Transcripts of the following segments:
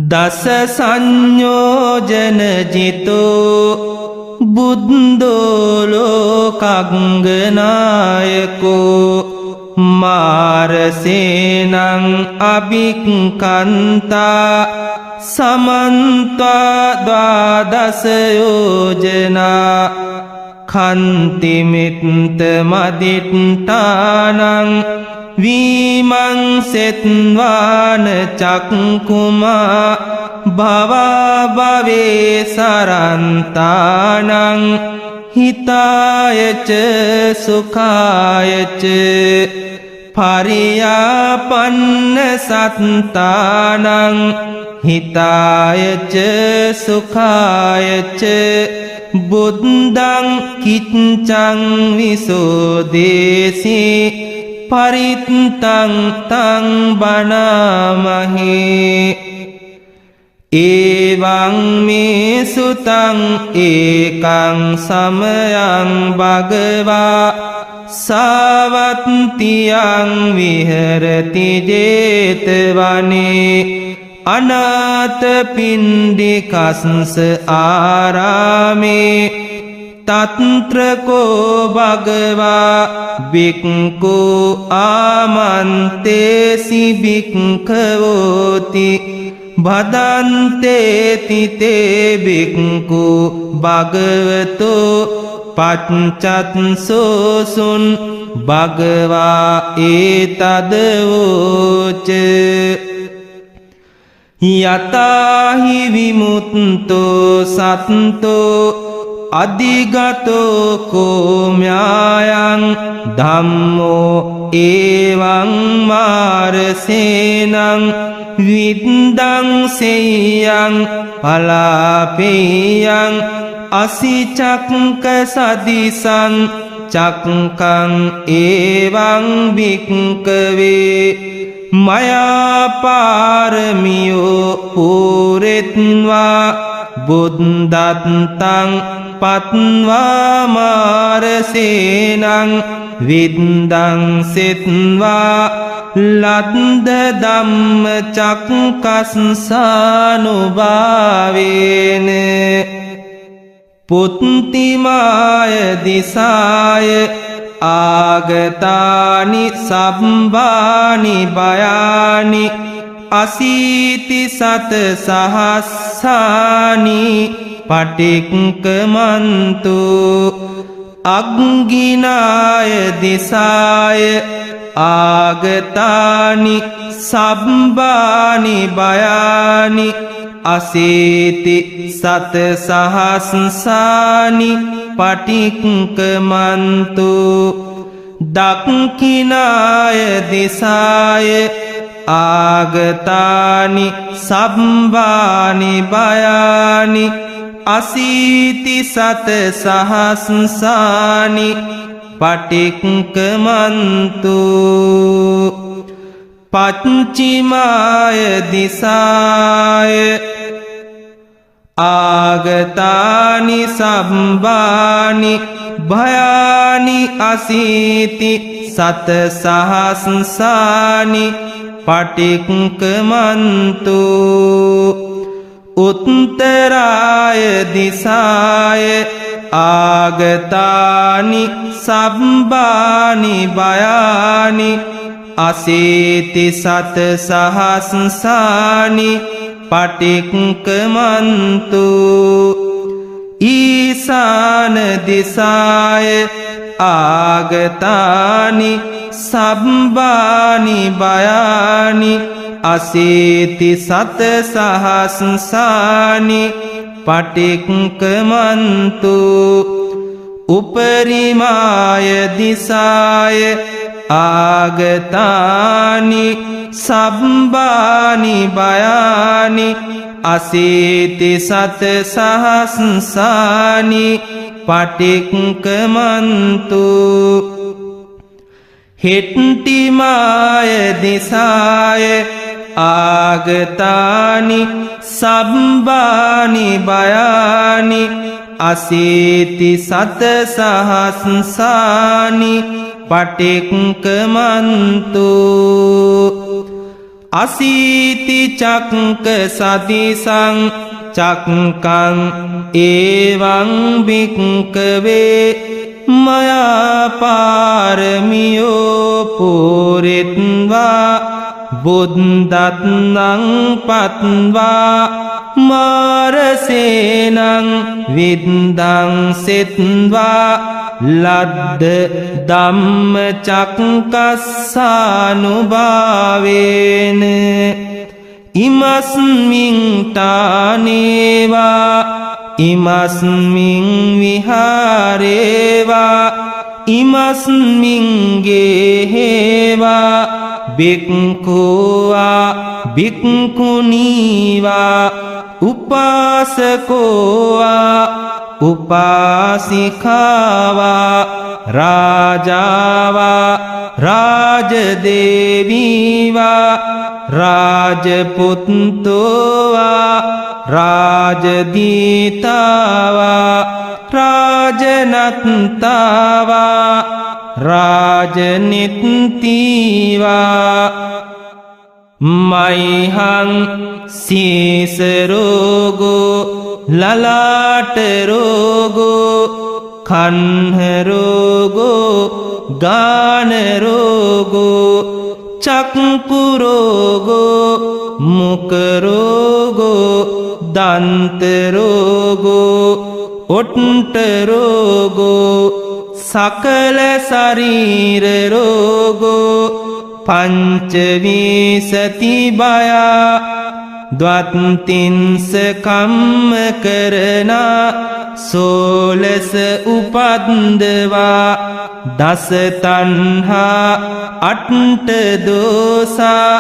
දස සංයෝජන ජිතෝ බුද්ධෝ ලෝකග්ගනායකෝ මාරසේනං අභික්ඛන්තා සමන්තා ද්වාදස යෝජනා කන්තිමිත්ත මදිට්ඨානං විමංසෙත්වාන චක්කුමා භවා භවේ සරන්තානං හිතායච සුඛායච පරියාපන්න සත්තානං හිතායච සුඛායච බුද්ධං කිච්ඡං විසෝදේසී පරිත්තං තං බණාමහේ එවං මේ සුතං ඒකං සමයං භගවා සාවත්තියං විහෙරති ජේතවනේ අනාථපිණ්ඩිකස්ස ආරාමේ තත්‍රකෝ භගවා භික්ඛු ආමන්තේසි භික්ඛවෝති භදන්තේති තේ භික්ඛු භගවතෝ පච්චත්සෝසුන් භගවා ඒතදවෝච යතාහි විමුක්තෝ සත්තෝ අධිගතෝ කෝම්‍යායං ධම්මෝ එවං මාරසේනං විද්දං සෙය්‍යං පලාපෙයං අසිචක්ක සදිසං චක්කං එවං භික්ඛවේ මයා පාරමියෝ පුරෙත්වා බුද්ධත්තං පත්වා මාරසේනං විද්දං සෙත්වා ලද්ද ධම්ම චක්කස්සානුභාවේන පුත්තිමාය දිසාය ආගතානි සම්බානි බයානි අසීති සත සහස්සානි පටික්කමන්තු අග්ගිනාය දිසාය ආගතානි සම්බානි බයානි අසීති සත සහස්සානි පටික්කමන්තු දක්ඛිනාය දිසාය ආගතානි සම්බානි බයානි අසීති සත සහස්සානි පටික්කමන්තු පච්චිමාය දිසාය ආගතානි සම්බානි භයානි අසීති සත සහස්සානි පටික්කමන්තු උත්තරාය දිසාය ආගතානි සම්බානි බයානි අසීති සත සහස්සානි පටික්කමන්තු ඊසාන දිසාය ආගතානි සම්බානි බයානි අසීති සත සහස්සානි පටික්කමන්තු උපරිමාය දිසාය ආගතානි සම්බානි බයානි අසීති සත සහස්සානි පටික්කමන්තු හෙට්ටිමාය දිසාය ආගතානි සම්බානි බයානි අසීති සත සහස්සානි පටික්කමන්තු අසීති චක්ක සතිසං චක්කං ඒවං භික්ඛවේ මයා පාරමියෝ පුරිත්වා බුද්ධත්නං පත්වා මාරසේනං විද්දං සෙත්වා ලද්ද ධම්ම චක්කස්සානුභාවේන ඉමස්මින් තානේවා ඉමස්මින් විහාරේවා ඉමස්මින් ගේහෙවා බික්ඛුවා බික්ඛුනීවා උපාසකෝවා උපාසිකාවා රාජාවා රාජදේවීවා රාජපුත්තෝවා රාජදීතාවා රාජනත්තාවා රාජනිත්තිවා මයිහං සීසරෝගෝ ලලාටරෝගෝ කන්හරෝගෝ ගානරෝගෝ චක්කුරෝගෝ මුකරෝගෝ දන්තරෝගෝ ඔට්ටරෝගෝ සකල ශරීරරෝගෝ පංචවිසති බයා ද්වත්තින්ස කම්ම කරනා සෝලස උපද්දවා දස තණ්හා අට්ඨ දෝසා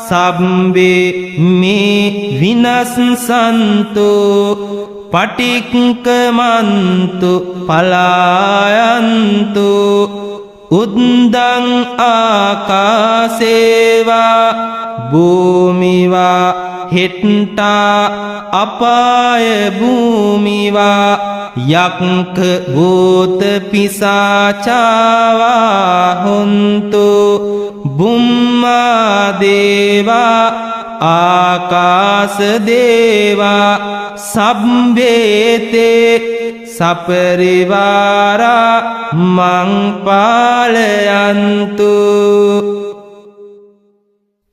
සබ්බේ මේ විනස්සන්තු පටික්කමන්තු පලායන්තු උද්දං ආකාසේවා භූමිවා හෙට්ටා අපාය භූමිවා යක්ඛ භූත පිසාචාවා හොන්තු බුම්මා දේවා ආකාස දේවා සබ්බේතේ සපරිවාරා මං පාලයන්තු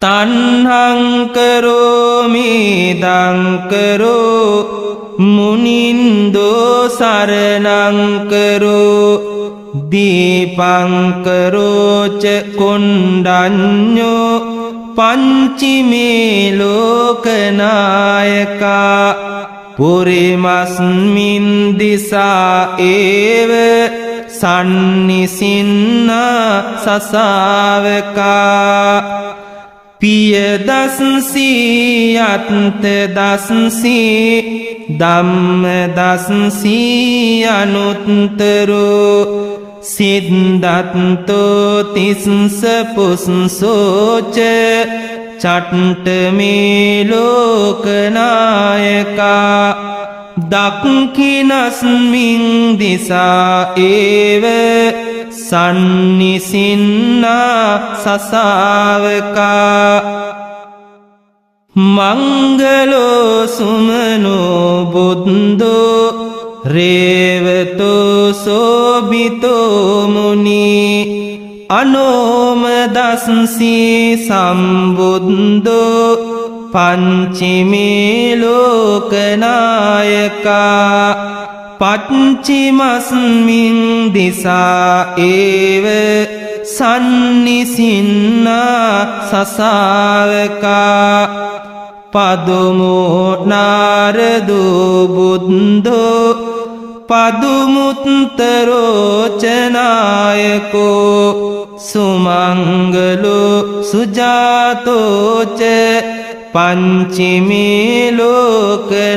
තණ්හං කරෝමි දංකරෝ මුනින්දෝ සරණං කරෝ දීපං කරෝච කොණ්ඩඤ්ඤෝ පංචිමේ ලෝකනායකා පුරිමස්මින් දිසා ඒව සන්නිසින්නා සසාවකා පිය දස්සී අත්ත දස්සී ධම්ම දස්සී අනුත්තරෝ සිද්ධත්තෝ තිස්ස පුස්සෝච චට්ට මේ ලෝකනායකා දක්ඛිනස්මින් දිසා ඒව සන්නිසින්නා සසාවකා මංගලෝ සුමනෝ බුද්ධෝ රේවතෝ සෝබිතෝ මුනි අනෝම දස්සී සම්බුද්ධෝ පංචිමේ ලෝකනායකා පච්චිමස්මින් දිසා ඒව සන්නිසින්නා සසාවකා පදුමෝ නාරදෝ බුද්ධෝ පදුමුත්තරෝචනායකෝ සුමංගලෝ සුජාතෝච පංචිමේ ලෝකනායකා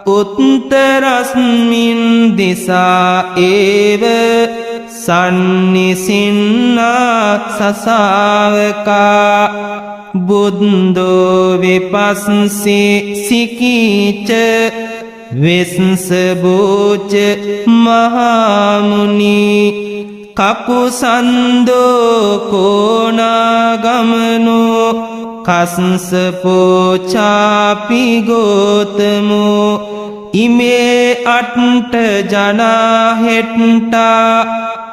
උත්තරස්මින් දිසා ඒව සන්නිසින්නා සසාවකා බුද්ධෝ විපස්සී සිකීච වෙස්සබෝච මහාමුනි කකුසන්දෝ කෝනාගමනෝ කස්සපෝචාපි ගෝතමෝ ඉමේ අට්ට ජනාහෙට්ටා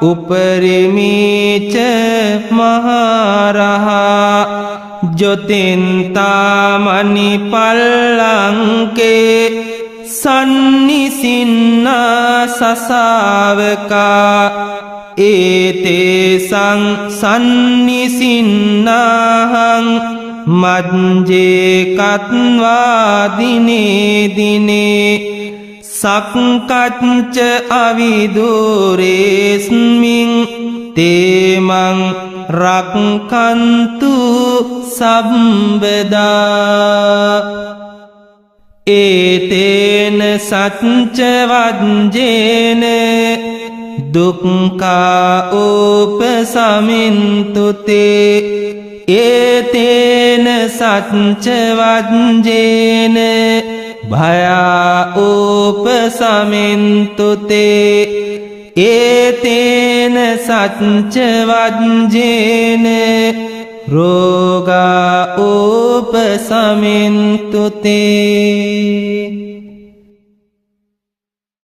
උපරිමීච මහරහා ජොතින්තාමනි පල්ලංකේ සන්නිසින්නා සසාවකා ඒතේසං සන්නිසින්නාහං මජ්ජේ කත්වා දිනේ දිනේ සක්කච්ච අවිදුරේස්මින් තේමං රක්කන්තු සම්බදා ඒතේන සච්ච වජ්ජේන දුක්ඛා උපසමින්තුතේ ඒතේන සච්ච වජ්ජේන භයා උපසමින්තුතේ ඒතේන සච්ච වජ්ජේන රෝගා උපසමින්තුතේ